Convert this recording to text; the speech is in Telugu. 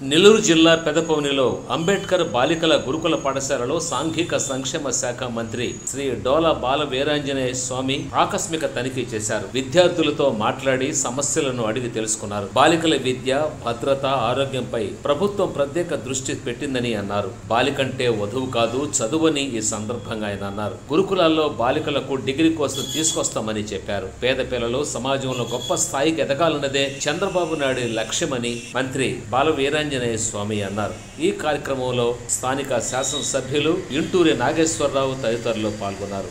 నెల్లూరు జిల్లా పెదపౌనిలో అంబేద్కర్ బాలికల గురుకుల పాఠశాలలో సాంఘిక సంక్షేమ శాఖ మంత్రి శ్రీ డోలా బాల వీరాంజనేయ స్వామి ఆకస్మిక తనిఖీ చేశారు. విద్యార్థులతో మాట్లాడి సమస్యలను అడిగి తెలుసుకున్నారు. బాలికల విద్య, భద్రత, ఆరోగ్యంపై ప్రభుత్వం ప్రత్యేక దృష్టి పెట్టిందని అన్నారు. బాలికంటే వధువు కాదు, చదువని ఈ సందర్భంగా ఆయన అన్నారు. గురుకులాల్లో బాలికలకు డిగ్రీ కోసం తీసుకొస్తామని చెప్పారు. పేద పిల్లలు సమాజంలో గొప్ప స్థాయికి ఎదగాలన్నదే చంద్రబాబు నాయుడు లక్ష్యమని మంత్రి బాల వీరాంజనేయ స్వామి అన్నారు. ఈ కార్యక్రమంలో స్థానిక శాసనసభ్యులు ఇంటూరి నాగేశ్వరరావు తదితరులు పాల్గొన్నారు.